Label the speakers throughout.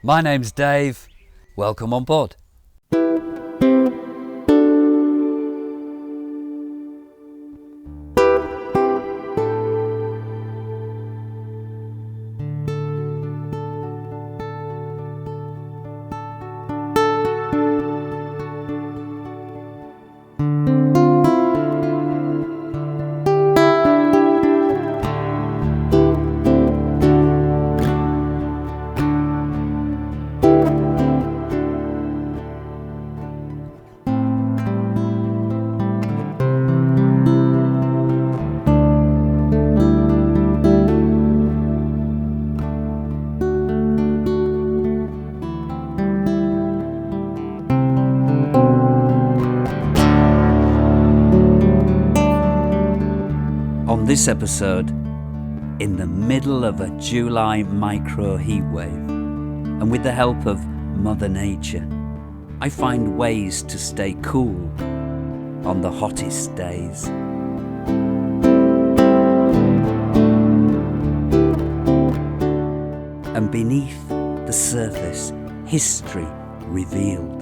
Speaker 1: My name's Dave. Welcome on board. On this episode, in the middle of a July micro heatwave, and with the help of Mother Nature, I find ways to stay cool on the hottest days. And beneath the surface, history revealed.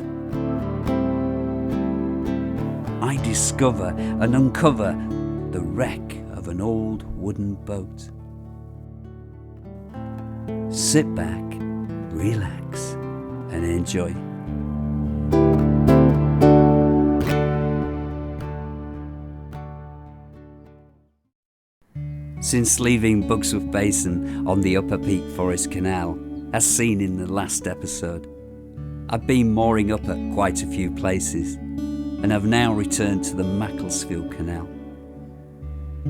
Speaker 1: I discover and uncover the wreck of an old wooden boat. Sit back, relax, and enjoy. Since leaving Bugsworth Basin on the Upper Peak Forest Canal, as seen in the last episode, I've been mooring up at quite a few places and have now returned to the Macclesfield Canal.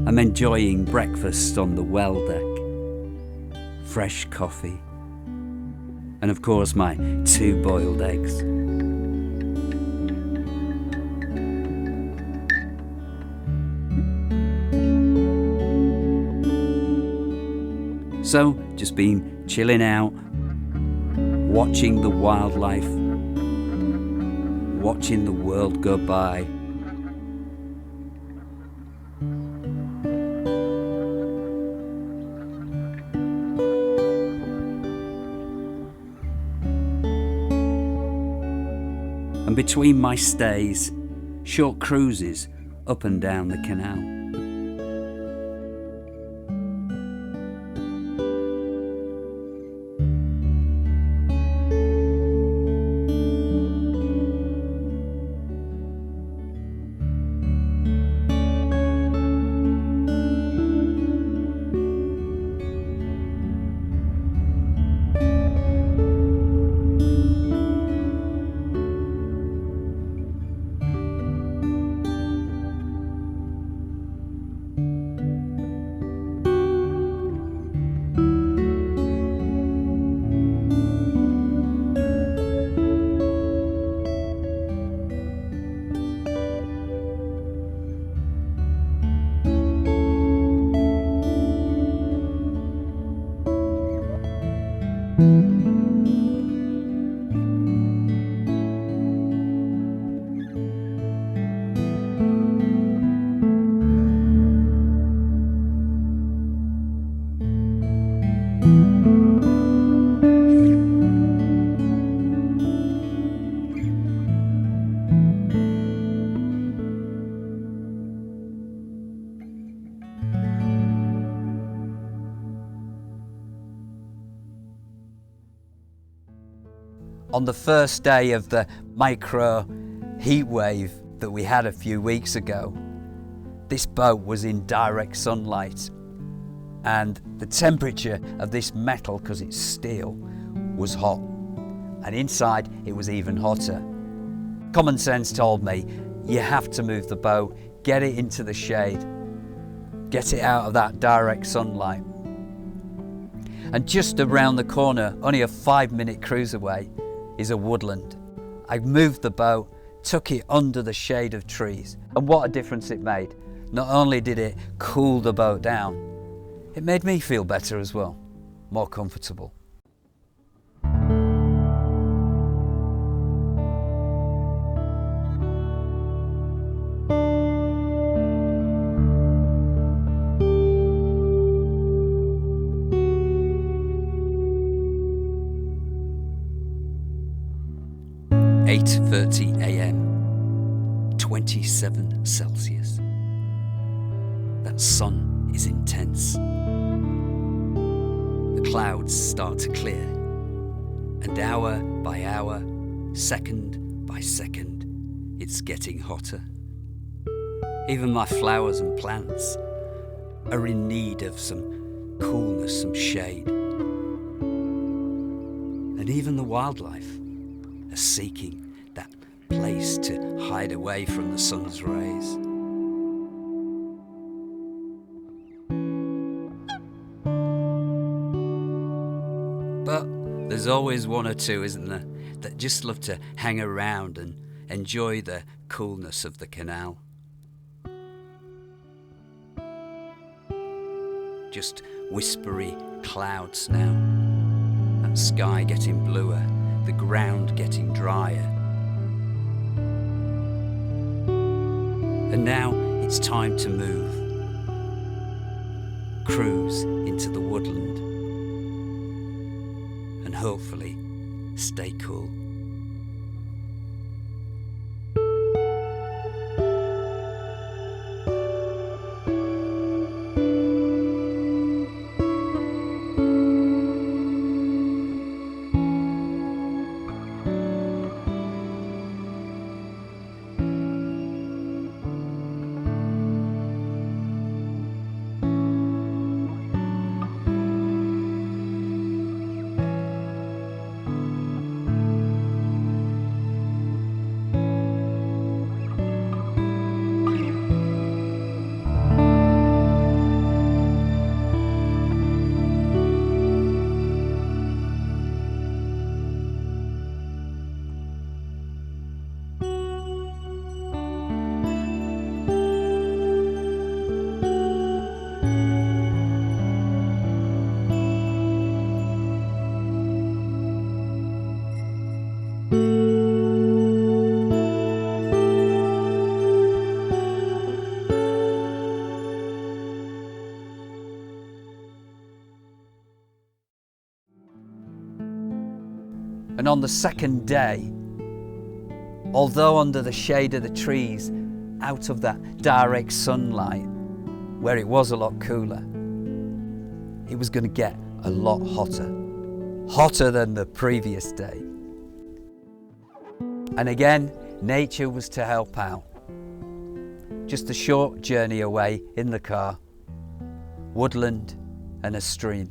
Speaker 1: I'm enjoying breakfast on the well deck, fresh coffee, and of course my 2 boiled eggs. So, just been chilling out, watching the wildlife, watching the world go by. And between my stays, short cruises up and down the canal. On the first day of the micro heat wave that we had a few weeks ago, this boat was in direct sunlight, and the temperature of this metal, because it's steel, was hot, and inside it was even hotter. Common sense told me, you have to move the boat, get it into the shade, get it out of that direct sunlight. And just around the corner, only a 5-minute cruise away, is a woodland. I moved the boat, took it under the shade of trees, and what a difference it made. Not only did it cool the boat down, it made me feel better as well, more comfortable. 8:30 a.m, 27 Celsius. That sun is intense. The clouds start to clear, and hour by hour, second by second, it's getting hotter. Even my flowers and plants are in need of some coolness, some shade. And even the wildlife are seeking that place to hide away from the sun's rays. But there's always one or two, isn't there, that just love to hang around and enjoy the coolness of the canal. Just whispery clouds now, that sky getting bluer, the ground getting drier. And now it's time to move, cruise into the woodland, and hopefully stay cool. And on the second day, although under the shade of the trees, out of that direct sunlight, where it was a lot cooler, it was going to get a lot hotter. Hotter than the previous day. And again, nature was to help out. Just a short journey away in the car, woodland and a stream.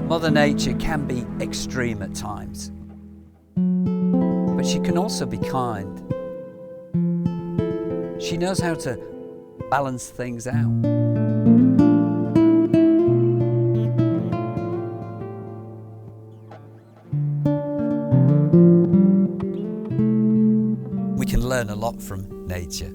Speaker 1: Mother Nature can be extreme at times, but she can also be kind. She knows how to balance things out. learn a lot from nature.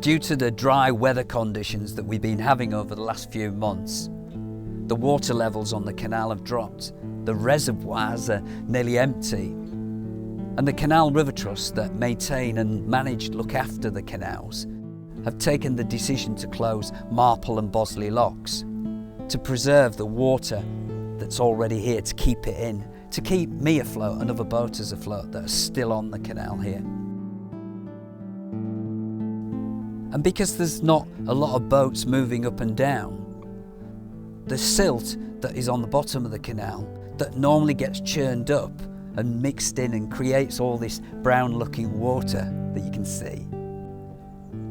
Speaker 1: Due to the dry weather conditions that we've been having over the last few months, the water levels on the canal have dropped, the reservoirs are nearly empty, and the Canal River Trust that maintain and look after the canals have taken the decision to close Marple and Bosley locks to preserve the water that's already here, to keep it in, to keep me afloat and other boaters afloat that are still on the canal here. And because there's not a lot of boats moving up and down, the silt that is on the bottom of the canal that normally gets churned up and mixed in and creates all this brown looking water that you can see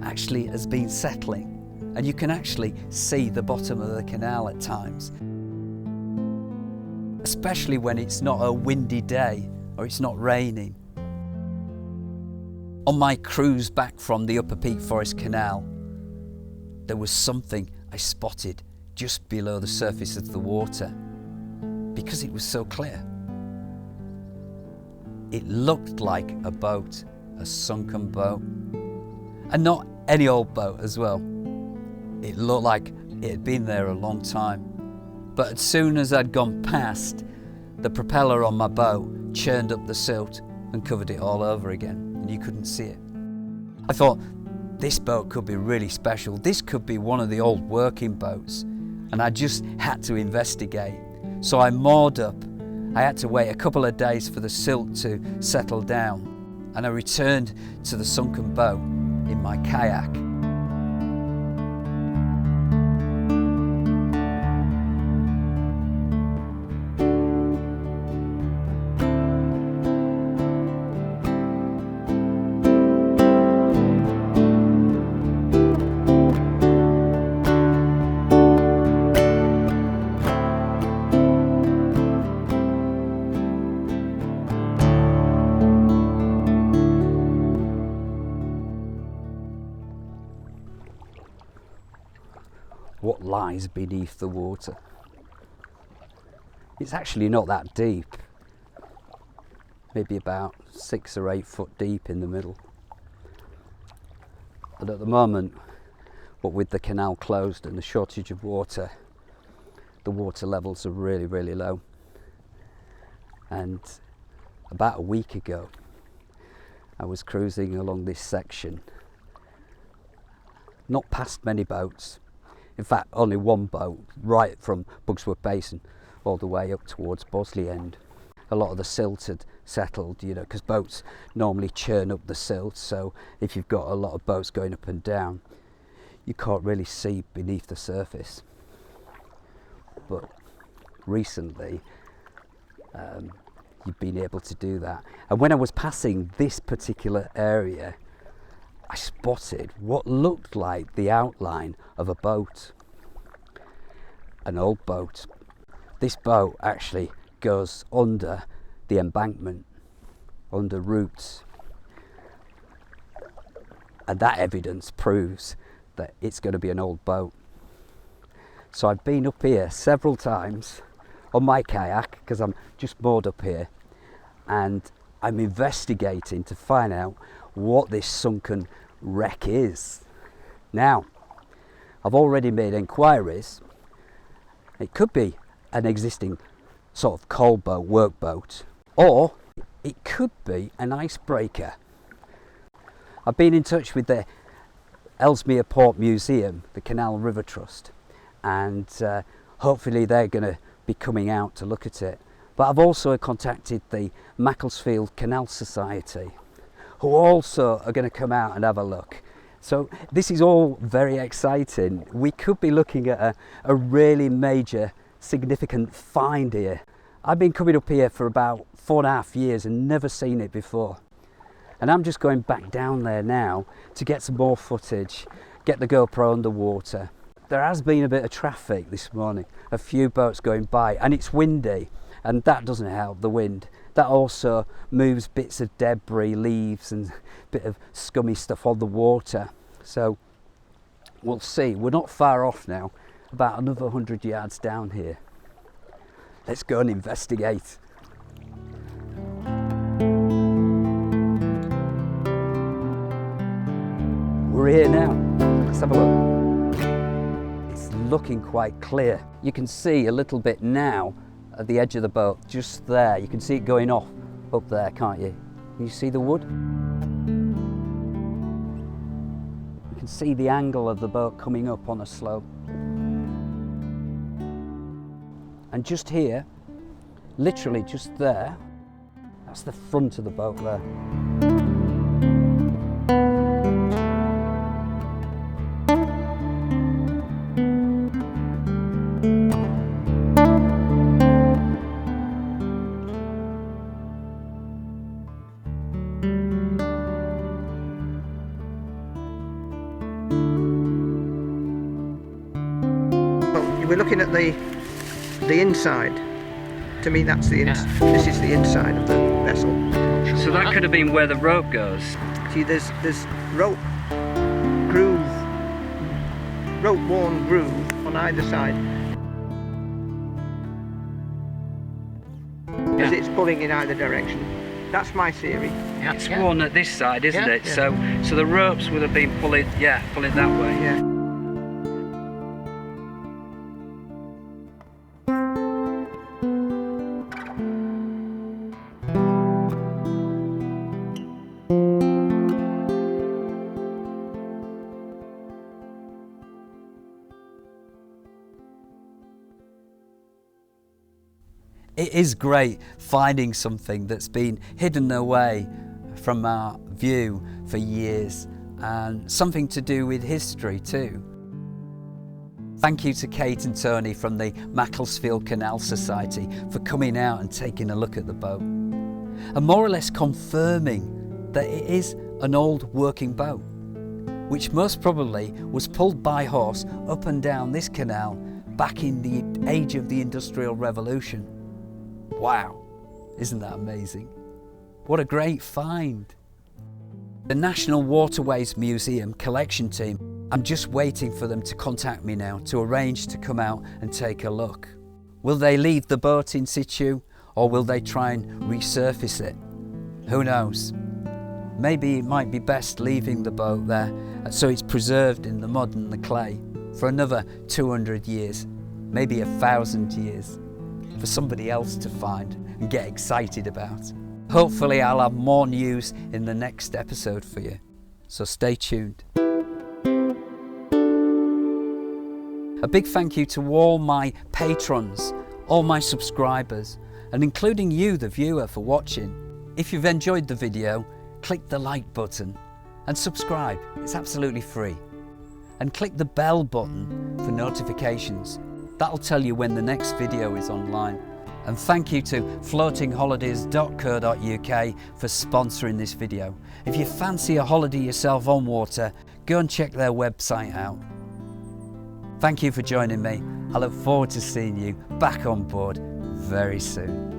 Speaker 1: actually has been settling, and you can actually see the bottom of the canal at times, especially when it's not a windy day or it's not raining. On my cruise back from the Upper Peak Forest Canal, there was something I spotted just below the surface of the water because it was so clear. It looked like a boat, a sunken boat, and not any old boat as well. It looked like it had been there a long time, but as soon as I'd gone past, the propeller on my boat churned up the silt and covered it all over again. You couldn't see it. I thought, this boat could be really special. This could be one of the old working boats, and I just had to investigate. So I moored up. I had to wait a couple of days for the silt to settle down, and I returned to the sunken boat in my kayak. What lies beneath the water? It's actually not that deep, maybe about 6 or 8 foot deep in the middle. But at the moment, what with the canal closed and the shortage of water, the water levels are really, really low. And about a week ago, I was cruising along this section, not past many boats. In fact, only one boat, right from Bugsworth Basin all the way up towards Bosley End. A lot of the silt had settled, you know, because boats normally churn up the silt, so if you've got a lot of boats going up and down, you can't really see beneath the surface. But recently, you've been able to do that. And when I was passing this particular area, I spotted what looked like the outline of a boat, an old boat. This boat actually goes under the embankment, under roots, and that evidence proves that it's going to be an old boat. So I've been up here several times on my kayak, because I'm just moored up here, and I'm investigating to find out what this sunken wreck is. Now, I've already made inquiries. It could be an existing sort of coal boat, workboat, or it could be an icebreaker. I've been in touch with the Ellesmere Port Museum, the Canal River Trust, and hopefully they're going to be coming out to look at it. But I've also contacted the Macclesfield Canal Society, who also are going to come out and have a look. So this is all very exciting. We could be looking at a really major, significant find here. I've been coming up here for about 4.5 years and never seen it before. And I'm just going back down there now to get some more footage, get the GoPro underwater. There has been a bit of traffic this morning, a few boats going by, and it's windy, and that doesn't help, the wind. That also moves bits of debris, leaves and a bit of scummy stuff on the water. So we'll see. We're not far off now, about another 100 yards down here. Let's go and investigate. We're here now. Let's have a look. It's looking quite clear. You can see a little bit now at the edge of the boat, just there. You can see it going off up there, can't you? Can you see the wood? You can see the angle of the boat coming up on a slope. And just here, literally just there, that's the front of the boat there.
Speaker 2: We're looking at the inside. To me, that's the this is the inside of the vessel.
Speaker 1: So that could have been where the rope goes.
Speaker 2: See, there's rope worn groove on either side. As it's pulling in either direction. That's my theory.
Speaker 1: It's worn at this side, isn't it?
Speaker 2: Yeah.
Speaker 1: So the ropes would have been pulling that way.
Speaker 2: Yeah.
Speaker 1: It is great finding something that's been hidden away from our view for years, and something to do with history too. Thank you to Kate and Tony from the Macclesfield Canal Society for coming out and taking a look at the boat, and more or less confirming that it is an old working boat, which most probably was pulled by horse up and down this canal back in the age of the Industrial Revolution. Wow, isn't that amazing? What a great find. The National Waterways Museum collection team, I'm just waiting for them to contact me now to arrange to come out and take a look. Will they leave the boat in situ, or will they try and resurface it? Who knows? Maybe it might be best leaving the boat there so it's preserved in the mud and the clay for another 200 years, maybe 1,000 years, for somebody else to find and get excited about. Hopefully I'll have more news in the next episode for you, so stay tuned. A big thank you to all my patrons, all my subscribers, and including you, the viewer, for watching. If you've enjoyed the video, click the like button and subscribe, it's absolutely free. And click the bell button for notifications. That'll tell you when the next video is online. And thank you to floatingholidays.co.uk for sponsoring this video. If you fancy a holiday yourself on water, go and check their website out. Thank you for joining me. I look forward to seeing you back on board very soon.